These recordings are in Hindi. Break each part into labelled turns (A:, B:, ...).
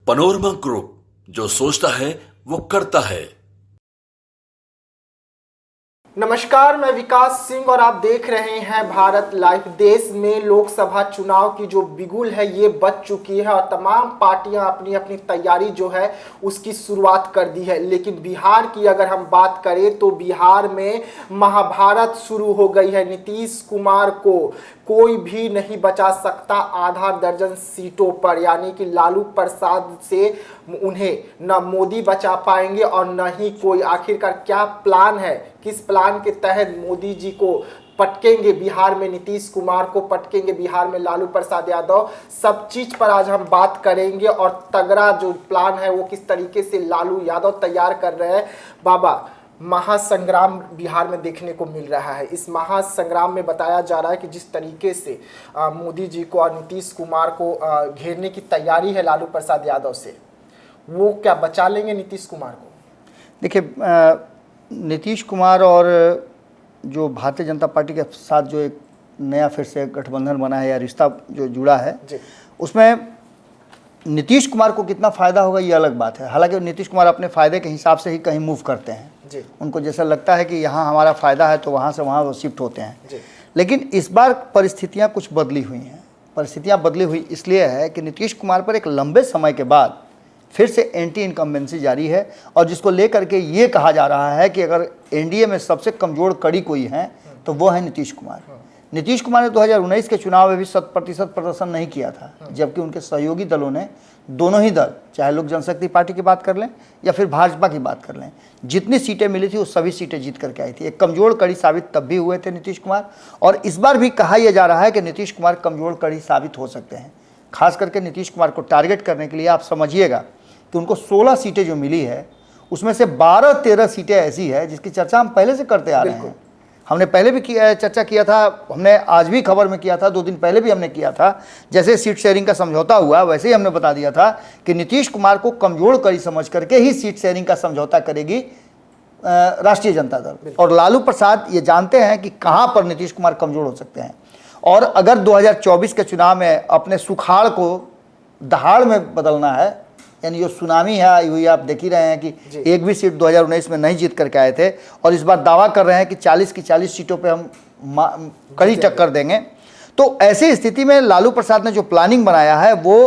A: पनोरमा ग्रुप, जो सोचता है वो करता है।
B: नमस्कार, मैं विकास सिंह और आप देख रहे हैं भारत लाइव। देश में लोकसभा चुनाव की जो बिगुल है ये बज चुकी है और तमाम पार्टियां अपनी अपनी तैयारी जो है उसकी शुरुआत कर दी है। लेकिन बिहार की अगर हम बात करें तो बिहार में महाभारत शुरू हो गई है। नीतीश कुमार को कोई भी नहीं बचा सकता आधा दर्जन सीटों पर, यानी कि लालू प्रसाद से उन्हें न मोदी बचा पाएंगे और न ही कोई। आखिरकार क्या प्लान है, किस प्लान के तहत मोदी जी को पटकेंगे बिहार में, नीतीश कुमार को पटकेंगे बिहार में लालू प्रसाद यादव, सब चीज पर आज हम बात करेंगे। और तगड़ा जो प्लान है वो किस तरीके से लालू यादव तैयार कर रहे हैं। बाबा, महासंग्राम बिहार में देखने को मिल रहा है। इस महासंग्राम में बताया जा रहा है कि जिस तरीके से मोदी जी को और नीतीश कुमार को घेरने की तैयारी है लालू प्रसाद यादव से, वो क्या बचा लेंगे नीतीश कुमार को?
C: देखिए, नीतीश कुमार और जो भारतीय जनता पार्टी के साथ जो एक नया फिर से गठबंधन बना है या रिश्ता जो जुड़ा है, उसमें नीतीश कुमार को कितना फ़ायदा होगा ये अलग बात है। हालांकि नीतीश कुमार अपने फ़ायदे के हिसाब से ही कहीं मूव करते हैं जी। उनको जैसा लगता है कि यहाँ हमारा फ़ायदा है तो वहाँ से वहाँ वो शिफ्ट होते हैं जी। लेकिन इस बार परिस्थितियाँ कुछ बदली हुई हैं। परिस्थितियाँ बदली हुई इसलिए है कि नीतीश कुमार पर एक लंबे समय के बाद फिर से एंटी इनकम्बेंसी जारी है और जिसको लेकर के ये कहा जा रहा है कि अगर एनडीए में सबसे कमज़ोर कड़ी कोई है तो वो है नीतीश कुमार। नीतीश कुमार ने 2019 के चुनाव में भी 100% प्रदर्शन नहीं किया था, जबकि उनके सहयोगी दलों ने, दोनों ही दल, चाहे लोक जनशक्ति पार्टी की बात कर लें या फिर भाजपा की बात कर लें, जितनी सीटें मिली थी वो सभी सीटें जीत करके आई थी। एक कमज़ोर कड़ी साबित तब भी हुए थे नीतीश कुमार, और इस बार भी कहा यह जा रहा है कि नीतीश कुमार कमज़ोर कड़ी साबित हो सकते हैं। खास करके नीतीश कुमार को टारगेट करने के लिए आप समझिएगा कि उनको 16 सीटें जो मिली है उसमें से 12-13 सीटें ऐसी है जिसकी चर्चा हम पहले से करते आ रहे हैं। हमने पहले भी चर्चा किया था, हमने आज भी खबर में किया था, 2 दिन पहले भी हमने किया था। जैसे सीट शेयरिंग का समझौता हुआ वैसे ही हमने बता दिया था कि नीतीश कुमार को कमज़ोर कड़ी समझ करके ही सीट शेयरिंग का समझौता करेगी राष्ट्रीय जनता दल। और लालू प्रसाद ये जानते हैं कि कहाँ पर नीतीश कुमार कमज़ोर हो सकते हैं। और अगर 2024 के चुनाव में अपने सुखाड़ को दहाड़ में बदलना है, यानी जो सुनामी है आई हुई, आप देख ही रहे हैं कि एक भी सीट 2019 में नहीं जीत करके आए थे और इस बार दावा कर रहे हैं कि 40 की 40 सीटों पे हम कड़ी टक्कर देंगे। तो ऐसी स्थिति में लालू प्रसाद ने जो प्लानिंग बनाया है वो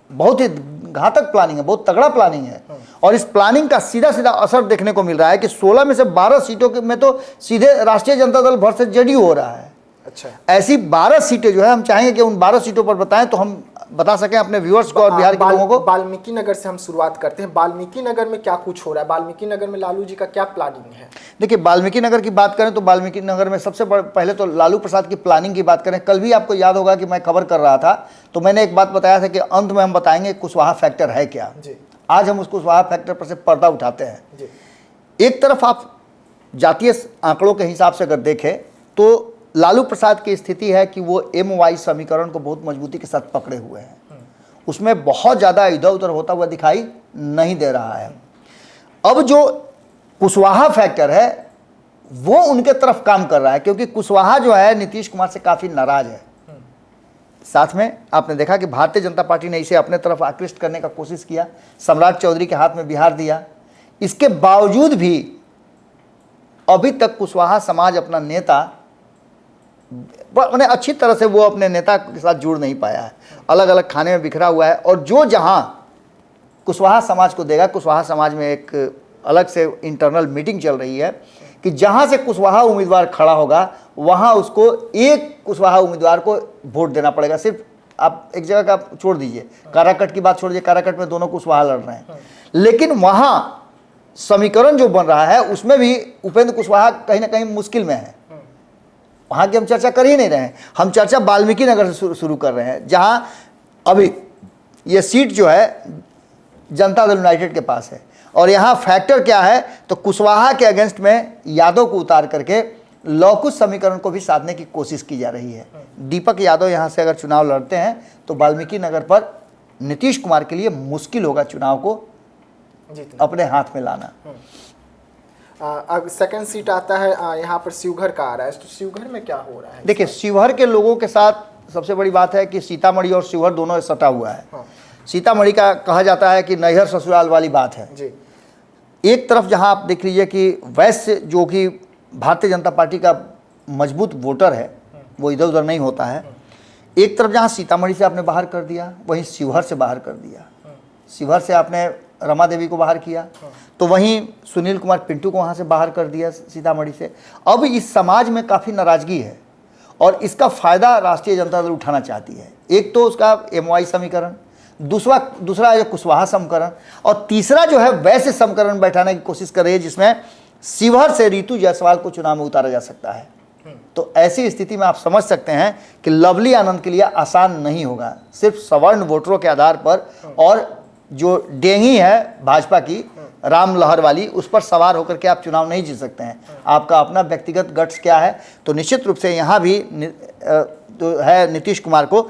C: बहुत ही घातक प्लानिंग है, बहुत तगड़ा प्लानिंग है। और इस प्लानिंग का सीधा सीधा असर देखने को मिल रहा है कि 16 में से 12 सीटों में तो सीधे राष्ट्रीय जनता दल भर से जेडीयू हो रहा है। अच्छा, ऐसी 12 सीटें जो है हम चाहेंगे कि उन 12 सीटों पर बताएं तो हम बता सकें अपने व्यूअर्स को और बिहार के लोगों को।
B: वाल्मीकि नगर से हम शुरुआत करते हैं। वाल्मीकि नगर में क्या कुछ हो रहा है? वाल्मीकि नगर में लालू जी का क्या प्लानिंग है?
C: देखिए, वाल्मीकि नगर की बात करें तो वाल्मीकि नगर में सबसे पहले तो लालू प्रसाद की प्लानिंग की बात करें। कल भी आपको याद होगा कि मैं खबर कर रहा था तो मैंने एक बात बताया था कि अंत में हम बताएंगे कुशवाहा फैक्टर है क्या। आज हम उस कुशवाहा फैक्टर पर से पर्दा उठाते हैं। एक तरफ आप जातीय आंकड़ों के हिसाब से अगर देखें तो लालू प्रसाद की स्थिति है कि वो MY समीकरण को बहुत मजबूती के साथ पकड़े हुए हैं, उसमें बहुत ज़्यादा इधर उधर होता हुआ दिखाई नहीं दे रहा है। अब जो कुशवाहा फैक्टर है वो उनके तरफ काम कर रहा है, क्योंकि कुशवाहा जो है नीतीश कुमार से काफ़ी नाराज है। साथ में आपने देखा कि भारतीय जनता पार्टी ने इसे अपने तरफ आकृष्ट करने का कोशिश किया, सम्राट चौधरी के हाथ में बिहार दिया। इसके बावजूद भी अभी तक कुशवाहा समाज अपना नेता उन्हें अच्छी तरह से वो अपने नेता के साथ जुड़ नहीं पाया है, अलग अलग खाने में बिखरा हुआ है। और जो जहां कुशवाहा समाज को देगा, कुशवाहा समाज में एक अलग से इंटरनल मीटिंग चल रही है कि जहां से कुशवाहा उम्मीदवार खड़ा होगा वहां उसको एक कुशवाहा उम्मीदवार को वोट देना पड़ेगा। सिर्फ आप एक जगह का छोड़ दीजिए, काराकट की बात छोड़ दीजिए, काराकट में दोनों कुशवाहा लड़ रहे हैं, लेकिन वहां समीकरण जो बन रहा है उसमें भी उपेंद्र कुशवाहा कहीं ना कहीं मुश्किल में है। वहाँ की हम चर्चा कर ही नहीं रहे हैं, हम चर्चा वाल्मीकि नगर से शुरू कर रहे हैं, जहाँ अभी ये सीट जो है जनता दल यूनाइटेड के पास है। और यहाँ फैक्टर क्या है तो कुशवाहा के अगेंस्ट में यादव को उतार करके लौकुश समीकरण को भी साधने की कोशिश की जा रही है। दीपक यादव यहाँ से अगर चुनाव लड़ते हैं तो वाल्मीकि नगर पर नीतीश कुमार के लिए मुश्किल होगा चुनाव को अपने हाथ में लाना।
B: अब सेकंड सीट आता है यहाँ पर शिवघर का आ रहा है, तो शिवघर में क्या हो रहा है?
C: देखिए, शिवहर के लोगों के साथ सबसे बड़ी बात है कि सीतामढ़ी और शिवहर दोनों सटा हुआ है। सीतामढ़ी का कहा जाता है कि नैहर ससुराल वाली बात है
B: जी।
C: एक तरफ जहां आप देख लीजिए कि वैश्य जो कि भारतीय जनता पार्टी का मजबूत वोटर है, वो इधर उधर नहीं होता है। एक तरफ जहां सीतामढ़ी से आपने बाहर कर दिया, वहीं शिवहर से बाहर कर दिया। शिवहर से आपने रमा देवी को बाहर किया, तो वहीं सुनील कुमार पिंटू को वहां से बाहर कर दिया सीतामढ़ी से। अब इस समाज में काफ़ी नाराजगी है और इसका फ़ायदा राष्ट्रीय जनता दल उठाना चाहती है। एक तो उसका MOI समीकरण, दूसरा है कुशवाहा समीकरण, और तीसरा जो है वैश्य समीकरण बैठाने की कोशिश कर रही है, जिसमें शिवहर से रितु जायसवाल को चुनाव में उतारा जा सकता है। तो ऐसी स्थिति में आप समझ सकते हैं कि लवली आनंद के लिए आसान नहीं होगा। सिर्फ सवर्ण वोटरों के आधार पर और जो डेंगी है भाजपा की राम लहर वाली, उस पर सवार होकर के आप चुनाव नहीं जीत सकते हैं। आपका अपना व्यक्तिगत गट्स क्या है, तो निश्चित रूप से यहाँ भी तो है नीतीश कुमार को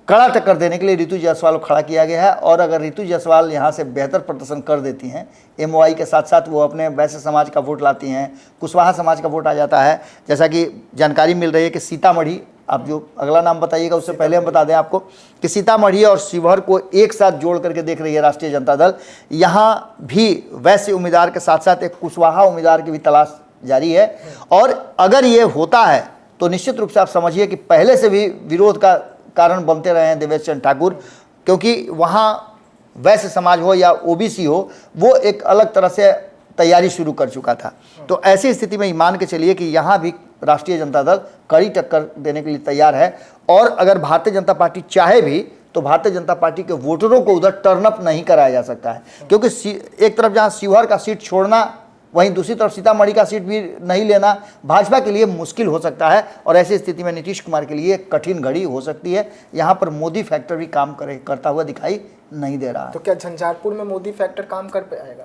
C: कड़ा टक्कर देने के लिए रितु जायसवाल को खड़ा किया गया है। और अगर रितु जायसवाल यहाँ से बेहतर प्रदर्शन कर देती हैं, MOI के साथ साथ वो अपने वैश्य समाज का वोट लाती हैं, कुशवाहा समाज का वोट आ जाता है। जैसा कि जानकारी मिल रही है कि सीतामढ़ी, आप जो अगला नाम बताइएगा उससे पहले हम बता दें आपको कि सीतामढ़ी और शिवहर को एक साथ जोड़ करके देख रही है राष्ट्रीय जनता दल। यहाँ भी वैश्य उम्मीदवार के साथ साथ एक कुशवाहा उम्मीदवार की भी तलाश जारी है। और अगर ये होता है तो निश्चित रूप से आप समझिए कि पहले से भी विरोध का कारण बनते रहे हैं देवेश चंद्र ठाकुर, क्योंकि वहाँ वैश्य समाज हो या OBC हो, वो एक अलग तरह से तैयारी शुरू कर चुका था। तो ऐसी स्थिति में मान के चलिए कि यहाँ भी राष्ट्रीय जनता दल कड़ी टक्कर देने के लिए तैयार है। और अगर भारतीय जनता पार्टी चाहे भी तो भारतीय जनता पार्टी के वोटरों को उधर टर्न अप नहीं कराया जा सकता है, क्योंकि एक तरफ जहाँ शिवहर का सीट छोड़ना, वहीं दूसरी तरफ सीतामढ़ी का सीट भी नहीं लेना भाजपा के लिए मुश्किल हो सकता है। और ऐसी स्थिति में नीतीश कुमार के लिए कठिन घड़ी हो सकती है। यहाँ पर मोदी फैक्टर भी काम करता हुआ दिखाई नहीं दे रहा है।
B: तो क्या झंझारपुर में मोदी फैक्टर काम कर पाएगा?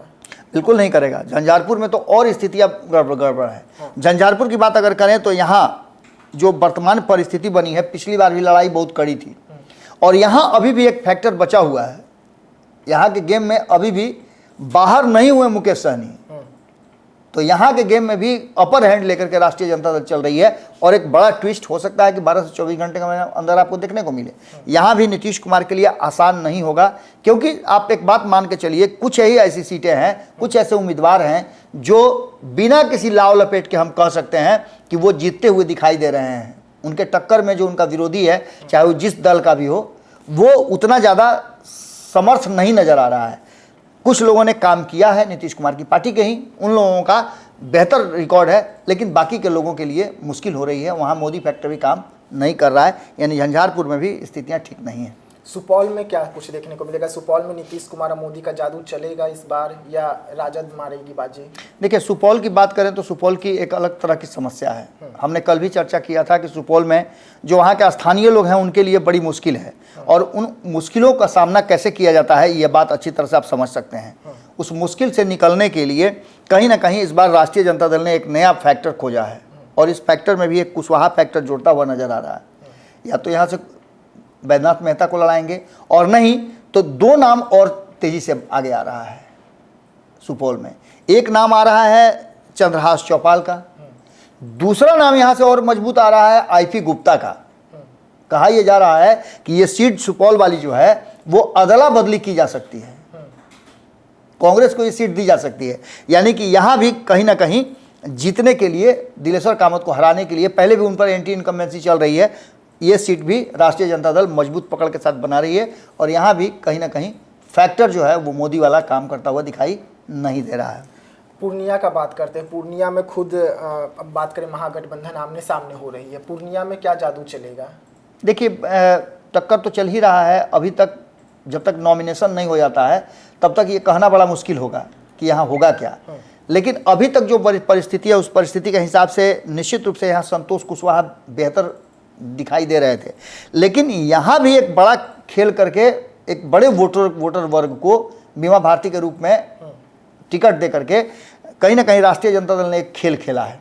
C: बिल्कुल नहीं करेगा। झंझारपुर में तो और स्थितियाँ गड़बड़ है। झंझारपुर की बात अगर करें तो यहाँ जो वर्तमान परिस्थिति बनी है, पिछली बार भी लड़ाई बहुत कड़ी थी और यहाँ अभी भी एक फैक्टर बचा हुआ है। यहाँ के गेम में अभी भी बाहर नहीं हुए मुकेश सहनी, तो यहाँ के गेम में भी अपर हैंड लेकर के राष्ट्रीय जनता दल चल रही है। और एक बड़ा ट्विस्ट हो सकता है कि 12 से 24 घंटे के अंदर आपको देखने को मिले। यहाँ भी नीतीश कुमार के लिए आसान नहीं होगा, क्योंकि आप एक बात मान के चलिए, कुछ ही ऐसी सीटें हैं, कुछ ऐसे उम्मीदवार हैं जो बिना किसी लाव लपेट के हम कह सकते हैं कि वो जीतते हुए दिखाई दे रहे हैं। उनके टक्कर में जो उनका विरोधी है, चाहे वो जिस दल का भी हो, वो उतना ज़्यादा समर्थ नहीं नज़र आ रहा है। कुछ लोगों ने काम किया है नीतीश कुमार की पार्टी के ही, उन लोगों का बेहतर रिकॉर्ड है, लेकिन बाकी के लोगों के लिए मुश्किल हो रही है। वहाँ मोदी फैक्टर भी काम नहीं कर रहा है, यानी झंझारपुर में भी स्थितियाँ ठीक नहीं हैं।
B: सुपौल में क्या कुछ देखने को मिलेगा? सुपौल में नीतीश कुमार और मोदी का जादू चलेगा इस बार या राजद मारेगी बाजी?
C: देखिए, सुपौल की बात करें तो सुपौल की एक अलग तरह की समस्या है। हमने कल भी चर्चा किया था कि सुपौल में जो वहाँ के स्थानीय लोग हैं उनके लिए बड़ी मुश्किल है, और उन मुश्किलों का सामना कैसे किया जाता है ये बात अच्छी तरह से आप समझ सकते हैं। उस मुश्किल से निकलने के लिए कहीं ना कहीं इस बार राष्ट्रीय जनता दल ने एक नया फैक्टर खोजा है, और इस फैक्टर में भी एक कुशवाहा फैक्टर जुड़ता हुआ नजर आ रहा है। या तो यहाँ से बैद्यनाथ मेहता को लड़ाएंगे, और नहीं तो दो नाम और तेजी से आगे आ रहा है सुपौल में। एक नाम आ रहा है चंद्रहास चौपाल का, दूसरा नाम यहाँ से और मजबूत आ रहा है IP गुप्ता का। कहा यह जा रहा है कि ये सीट सुपौल वाली जो है वो अदला बदली की जा सकती है, कांग्रेस को ये सीट दी जा सकती है। यानी कि यहाँ भी कहीं ना कहीं जीतने के लिए, दिलेश्वर कामत को हराने के लिए, पहले भी उन पर एंटी इनकम्बेंसी चल रही है, ये सीट भी राष्ट्रीय जनता दल मजबूत पकड़ के साथ बना रही है। और यहाँ भी कहीं ना कहीं फैक्टर जो है वो मोदी वाला काम करता हुआ दिखाई नहीं दे रहा है।
B: पूर्णिया का बात करते हैं। पूर्णिया में खुद अब बात करें, महागठबंधन आमने सामने हो रही है। पूर्णिया में क्या जादू चलेगा?
C: देखिए, टक्कर तो चल ही रहा है अभी तक। जब तक नॉमिनेशन नहीं हो जाता है तब तक ये कहना बड़ा मुश्किल होगा कि यहाँ होगा क्या। लेकिन अभी तक जो परिस्थिति है, उस परिस्थिति के हिसाब से निश्चित रूप से यहाँ संतोष कुशवाहा बेहतर दिखाई दे रहे थे। लेकिन यहाँ भी एक बड़ा खेल करके एक बड़े वोटर वर्ग को बीमा भारती के रूप में टिकट दे करके कहीं ना कहीं राष्ट्रीय जनता दल ने एक खेल खेला है,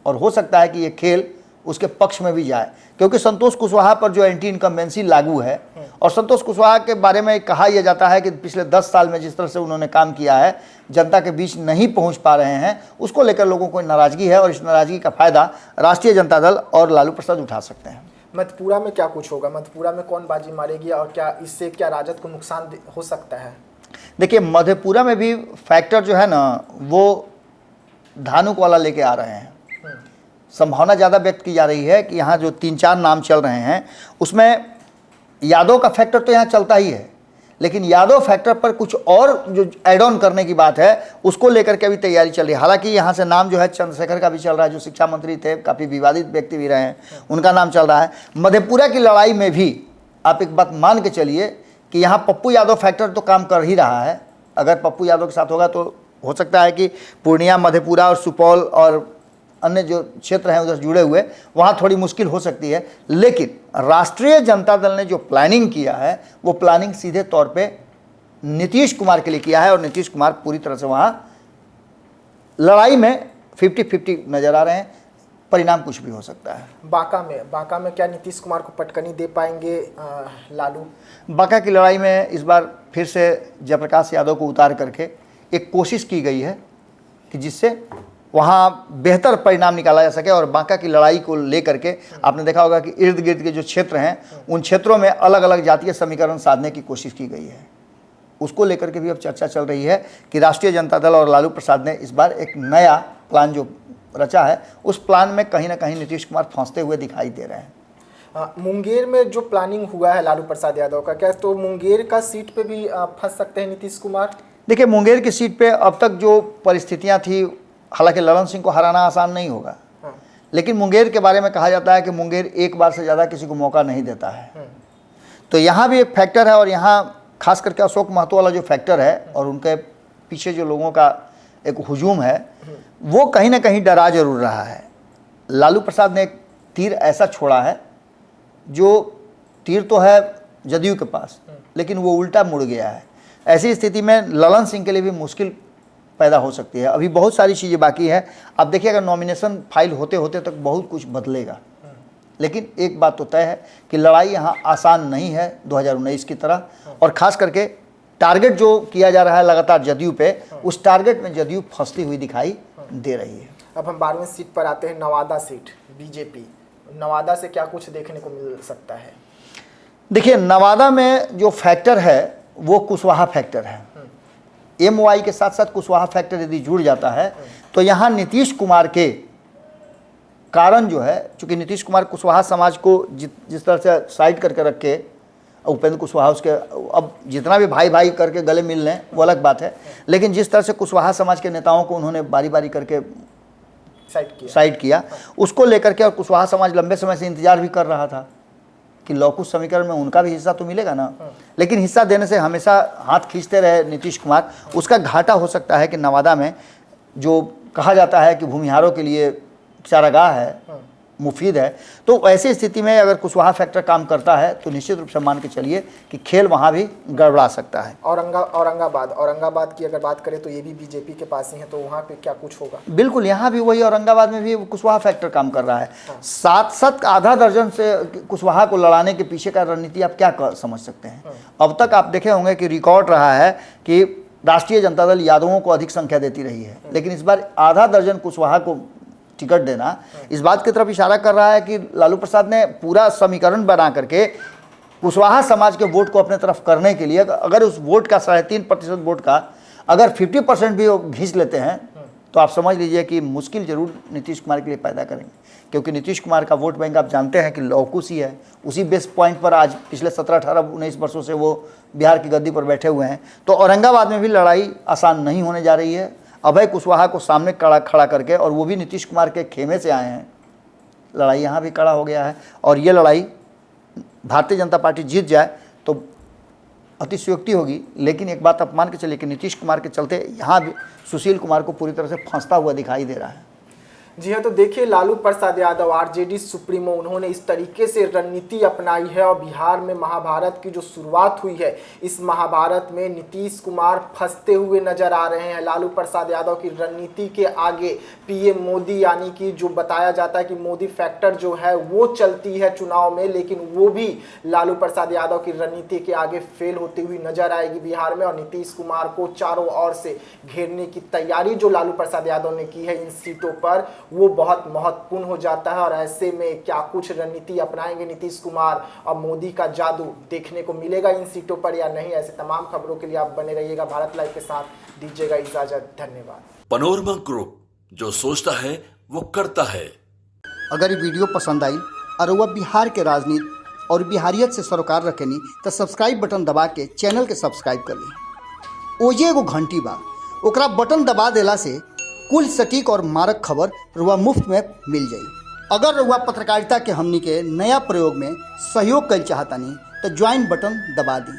C: और हो सकता है कि ये खेल उसके पक्ष में भी जाए, क्योंकि संतोष कुशवाहा पर जो एंटी इनकम्बेंसी लागू है, और संतोष कुशवाहा के बारे में कहा यह जाता है कि पिछले 10 साल में जिस तरह से उन्होंने काम किया है, जनता के बीच नहीं पहुंच पा रहे हैं, उसको लेकर लोगों को नाराजगी है, और इस नाराजगी का फायदा राष्ट्रीय जनता दल और लालू प्रसाद उठा सकते हैं।
B: मधेपुरा में क्या कुछ होगा? मधेपुरा में कौन बाजी मारेगी और क्या इससे क्या राजद को नुकसान हो सकता है?
C: देखिए, मधेपुरा में भी फैक्टर जो है ना वो धानुक वाला लेके आ रहे हैं। संभावना ज़्यादा व्यक्त की जा रही है कि यहाँ जो 3-4 नाम चल रहे हैं उसमें यादव का फैक्टर तो यहाँ चलता ही है, लेकिन यादव फैक्टर पर कुछ और जो एड ऑन करने की बात है उसको लेकर के अभी तैयारी चल रही है। हालांकि यहाँ से नाम जो है चंद्रशेखर का भी चल रहा है, जो शिक्षा मंत्री थे, काफ़ी विवादित व्यक्ति भी रहे हैं, उनका नाम चल रहा है। मधेपुरा की लड़ाई में भी आप एक बात मान के चलिए कि यहाँ पप्पू यादव फैक्टर तो काम कर ही रहा है। अगर पप्पू यादव के साथ होगा तो हो सकता है कि पूर्णिया, मधेपुरा और सुपौल और अन्य जो क्षेत्र हैं उधर जुड़े हुए वहाँ थोड़ी मुश्किल हो सकती है, लेकिन राष्ट्रीय जनता दल ने जो प्लानिंग किया है वो प्लानिंग सीधे तौर पे नीतीश कुमार के लिए किया है और नीतीश कुमार पूरी तरह से वहाँ लड़ाई में 50-50 नज़र आ रहे हैं। परिणाम कुछ भी हो सकता है।
B: बांका में क्या नीतीश कुमार को पटकनी दे पाएंगे लालू?
C: बांका की लड़ाई में इस बार फिर से जयप्रकाश यादव को उतार करके एक कोशिश की गई है कि जिससे वहाँ बेहतर परिणाम निकाला जा सके। और बांका की लड़ाई को लेकर के आपने देखा होगा कि इर्द गिर्द के जो क्षेत्र हैं उन क्षेत्रों में अलग अलग जातीय समीकरण साधने की कोशिश की गई है। उसको लेकर के भी अब चर्चा चल रही है कि राष्ट्रीय जनता दल और लालू प्रसाद ने इस बार एक नया प्लान जो रचा है उस प्लान में कहीं ना कहीं नीतीश कुमार फंसते हुए दिखाई दे रहे हैं।
B: मुंगेर में जो प्लानिंग हुआ है लालू प्रसाद यादव का, क्या तो मुंगेर का सीट पे भी फंस सकते हैं नीतीश कुमार?
C: देखिए, मुंगेर की सीट पे अब तक जो परिस्थितियां थी, हालांकि ललन सिंह को हराना आसान नहीं होगा, लेकिन मुंगेर के बारे में कहा जाता है कि मुंगेर एक बार से ज़्यादा किसी को मौका नहीं देता है। तो यहाँ भी एक फैक्टर है और यहाँ खास करके अशोक महतो वाला जो फैक्टर है और उनके पीछे जो लोगों का एक हुजूम है वो कहीं ना कहीं डरा जरूर रहा है। लालू प्रसाद ने एक तीर ऐसा छोड़ा है जो तीर तो है जदयू के पास, लेकिन वो उल्टा मुड़ गया है। ऐसी स्थिति में ललन सिंह के लिए भी मुश्किल पैदा हो सकती है। अभी बहुत सारी चीज़ें बाकी है। अब देखिए, अगर नॉमिनेशन फाइल होते होते तक बहुत कुछ बदलेगा, लेकिन एक बात तो तय है कि लड़ाई यहाँ आसान नहीं है 2019 की तरह। और ख़ास करके टारगेट जो किया जा रहा है लगातार जदयू पे, उस टारगेट में जदयू फंसती हुई दिखाई दे रही है।
B: अब हम 12वीं सीट पर आते हैं, नवादा सीट बीजेपी। नवादा से क्या कुछ देखने को मिल सकता है?
C: देखिए, नवादा में जो फैक्टर है वो कुशवाहा फैक्टर है। MY के साथ साथ कुशवाहा फैक्टर यदि जुड़ जाता है तो यहाँ नीतीश कुमार के कारण जो है, चूँकि नीतीश कुमार कुशवाहा समाज को जिस तरह से साइड करके रखे, उपेंद्र कुशवाहा उसके अब जितना भी भाई भाई करके गले मिल लें वो अलग बात है, लेकिन जिस तरह से कुशवाहा समाज के नेताओं को उन्होंने बारी बारी करके साइड किया उसको लेकर के, और कुशवाहा समाज लंबे समय से इंतजार भी कर रहा था कि लौकुश समीकरण में उनका भी हिस्सा तो मिलेगा ना, लेकिन हिस्सा देने से हमेशा हाथ खींचते रहे नीतीश कुमार। उसका घाटा हो सकता है कि नवादा में जो कहा जाता है कि भूमिहारों के लिए चारागाह है, मुफीद है, तो ऐसी स्थिति में अगर कुशवाहा फैक्टर काम करता है तो निश्चित रूप से मान के चलिए कि खेल वहाँ भी गड़बड़ा सकता है।
B: औरंगाबाद की अगर बात करें तो ये भी बीजेपी के पास ही है, तो वहाँ पे क्या कुछ होगा?
C: बिल्कुल, यहाँ भी वही, औरंगाबाद में भी कुशवाहा फैक्टर काम कर रहा है। 7 आधा दर्जन से कुशवाहा को लड़ाने के पीछे का रणनीति आप क्या समझ सकते हैं? अब तक आप देखे होंगे कि रिकॉर्ड रहा है कि राष्ट्रीय जनता दल यादवों को अधिक संख्या देती रही है, लेकिन इस बार आधा दर्जन कुशवाहा को टिकट देना इस बात की तरफ इशारा कर रहा है कि लालू प्रसाद ने पूरा समीकरण बना करके कुशवाहा समाज के वोट को अपने तरफ करने के लिए, अगर उस वोट का 3.5% वोट का अगर 50% भी घींच लेते हैं तो आप समझ लीजिए कि मुश्किल जरूर नीतीश कुमार के लिए पैदा करेंगे, क्योंकि नीतीश कुमार का वोट बैंक आप जानते हैं कि लौकुश ही है। उसी बेस पॉइंट पर आज पिछले 17, 18, 19 वर्षों से वो बिहार की गद्दी पर बैठे हुए हैं। तो औरंगाबाद में भी लड़ाई आसान नहीं होने जा रही है। अभय कुशवाहा को सामने खड़ा करके, और वो भी नीतीश कुमार के खेमे से आए हैं, लड़ाई यहाँ भी खड़ा हो गया है। और ये लड़ाई भारतीय जनता पार्टी जीत जाए तो अतिशयोक्ति होगी, लेकिन एक बात आप मान के चलिए कि नीतीश कुमार के चलते यहाँ भी सुशील कुमार को पूरी तरह से फंसता हुआ दिखाई दे रहा है।
B: जी हाँ, तो देखिए लालू प्रसाद यादव आरजेडी सुप्रीमो, उन्होंने इस तरीके से रणनीति अपनाई है और बिहार में महाभारत की जो शुरुआत हुई है, इस महाभारत में नीतीश कुमार फंसते हुए नजर आ रहे हैं। लालू प्रसाद यादव की रणनीति के आगे पीएम मोदी, यानी कि जो बताया जाता है कि मोदी फैक्टर जो है वो चलती है चुनाव में, लेकिन वो भी लालू प्रसाद यादव की रणनीति के आगे फेल होती हुई नजर आएगी बिहार में। और नीतीश कुमार को चारों ओर से घेरने की तैयारी जो लालू प्रसाद यादव ने की है इन सीटों पर, वो बहुत महत्वपूर्ण हो जाता है। और ऐसे में क्या कुछ रणनीति अपनाएंगे नीतीश कुमार और मोदी का जादू देखने को मिलेगा इन सीटों पर या नहीं, ऐसे तमाम खबरों के लिए आप बने रहिएगा भारत लाइव के साथ। दीजिएगा इजाजत, धन्यवाद।
A: पनोरमा ग्रुप, जो सोचता है वो करता है।
C: अगर ये वीडियो पसंद आई और वह बिहार के राजनीति और बिहारियत से सरोकार रखेनी तो सब्सक्राइब बटन दबा के चैनल के सब्सक्राइब कर ली। ओजे एगो घंटी बा, ओकरा बटन दबा देला से कुल सटीक और मारक खबर रुआ मुफ्त में मिल जाई। अगर रुआ पत्रकारिता के हमनी के नया प्रयोग में सहयोग कर चाहतानी तो ज्वाइन बटन दबा दी।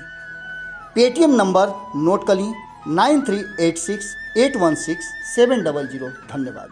C: पेटीएम नंबर नोट कर ली 9386816700। धन्यवाद।